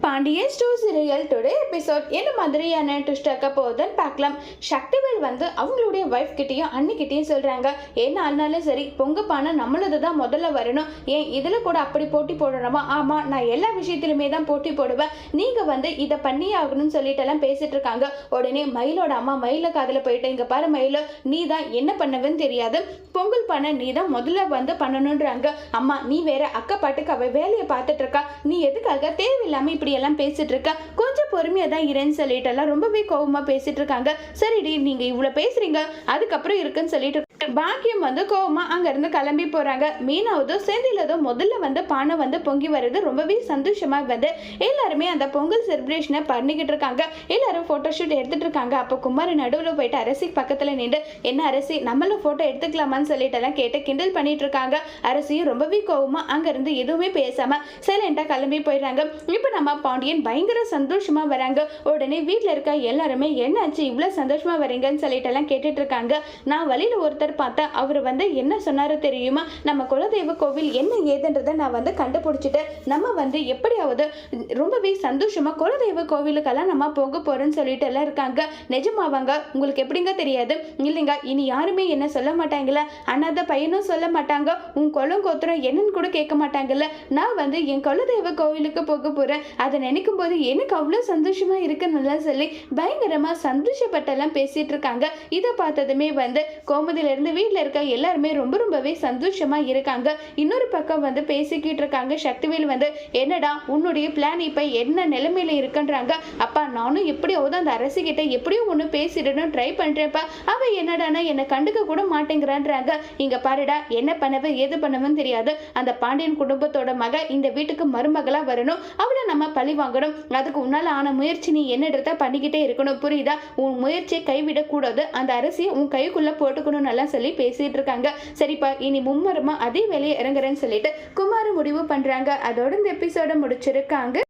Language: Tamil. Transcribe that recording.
Pandian store serial today episode என்ன மாதிரியான ட்விஸ்ட் ஆக்க போகுதுன்னு பார்க்கலாம். சக்திவேல் வந்து அவங்களுடைய ஒய்ஃப் கிட்டேயும் அன்னிக்கிட்டேயும் சொல்கிறாங்க, என்ன ஆனாலும் சரி பொங்க பானை நம்மளது தான் முதல்ல வரணும், ஏன் இதில் கூட அப்படி போட்டி போடணுமா? ஆமாம், நான் எல்லா விஷயத்துலையுமே தான் போட்டி போடுவேன், நீங்கள் வந்து இதை பண்ணியே ஆகணும்னு சொல்லிட்டெல்லாம் பேசிகிட்டு இருக்காங்க. உடனே மயிலோட அம்மா மயில காதில் போயிட்டு, இங்கே பாரு மயில, நீ தான் என்ன பண்ணுவேன்னு தெரியாது, பொங்கல் பானை நீ தான் முதல்ல வந்து பண்ணணுன்றாங்க. அம்மா நீ வேற, அக்கா பாட்டுக்கு அவள் வேலையை பார்த்துட்டு இருக்கா, நீ எதுக்காக தேவையில்லாமல் இப்படி எல்லாம் பேசிட்டு இருக்க, கொஞ்சம் பொறுமையா தான் இருன்னு சொல்லிட்டு எல்லாம் ரொம்பவே கோவமா பேசிட்டு இருக்காங்க. சரிடி நீங்க இவ்வளவு பேசுறீங்க, அதுக்கப்புறம் இருக்குன்னு சொல்லிட்டு பாக்கியம் வந்து கோவமா அங்க இருந்து கிளம்பி போறாங்க. மீனாவதும் செந்திலதும் முதல்ல வந்து பானை வந்து பொங்கி வருது ரொம்பவே சந்தோஷமா வந்து எல்லாருமே அந்த பொங்கல் செலிப்ரேஷனை பண்ணிக்கிட்டு இருக்காங்க. எல்லாரும் போட்டோ ஷூட் எடுத்துட்டு இருக்காங்க. அப்போ குமார் நடுவில் போயிட்டு அரசி பக்கத்துல நின்று, என்ன அரசி நம்மளும் போட்டோ எடுத்துக்கலாமான்னு சொல்லிட்டு எல்லாம் கேட்டு கிண்டல் பண்ணிட்டு இருக்காங்க. அரசியும் ரொம்பவே கோவமா அங்க இருந்து எதுவுமே பேசாம சைலண்டா கிளம்பி போயிடுறாங்க. இப்ப நம்ம பாண்டியன் பயங்கர சந்தோஷமா வராங்க. உடனே வீட்டுல இருக்க எல்லாருமே என்னாச்சு இவ்வளவு சந்தோஷமா வரீங்கன்னு சொல்லிட்டு எல்லாம் கேட்டுட்டு இருக்காங்க. நான் வழியில ஒருத்தர் பார்த்தா அவர் வந்து என்ன சொன்னாரு தெரியுமா, நம்ம குலதெய்வ கோவில் என்ன ஏதுன்றதை நான் வந்து கண்டுபிடிச்சிட்டு நம்ம வந்து எப்படியாவது ரொம்பவே சந்தோஷமா குலதெய்வ கோவிலுக்கெல்லாம் நம்ம போக போறோம்னு சொல்லிட்டு எல்லாம் இருக்காங்க. நிஜமாவாங்க? உங்களுக்கு எப்படிங்க தெரியாது? இல்லைங்க, இனி யாருமே என்ன சொல்ல மாட்டாங்கல்ல, அண்ணாத பையனும் சொல்ல மாட்டாங்க, உன் குலம் கோத்திரம் என்னன்னு கூட கேட்க மாட்டாங்கல்ல, நான் வந்து என் குலதெய்வ கோவிலுக்கு போக போறேன், அதை நினைக்கும் போது எனக்கு அவ்வளோ சந்தோஷமா இருக்குன்னு சொல்லி பயங்கரமா சந்தோஷப்பட்டெல்லாம் பேசிட்டு இருக்காங்க. இதை பார்த்ததுமே வந்து கோமதியில இருந்து வீட்டில் இருக்க எல்லாருமே ரொம்பவே சந்தோஷமா இருக்காங்க. இன்னொரு பக்கம் வந்து பேசிக்கிட்டு இருக்காங்க. சக்திவேல் வந்து, என்னடா உன்னுடைய பிளான் இப்ப என்ன நிலைமையில இருக்குன்றாங்க. அப்பா நானும் எப்படியாவது அந்த அரசிக்கிட்ட எப்படியும் ஒன்று பேசிடணும் ட்ரை பண்றேன்ப்பா, அவ என்னடானா என்னை கண்டுக்க கூட மாட்டேங்கிறான்றாங்க. இங்க பாருடா, என்ன பண்ணவ ஏது பண்ணவன்னு தெரியாது, அந்த பாண்டியன் குடும்பத்தோட மக இந்த வீட்டுக்கு மருமகளா வரணும், அவளை நம்ம பழி வாங்கணும், அதுக்கு உன்னால ஆன முயற்சி நீ என்னன்றத பண்ணிக்கிட்டே இருக்கணும், புரியுதா? உன் முயற்சியை கைவிடக்கூடாது, அந்த அரசியை உன் கைக்குள்ள போட்டுக்கணும் நல்லா சொல்லி பேசிட்டு இருக்காங்க. சரிப்பா, இனி மும்மரமா அதே வேலையை இறங்குறேன்னு சொல்லிட்டு குமார முடிவு பண்றாங்க. அதோட இந்த எபிசோட முடிச்சிருக்காங்க.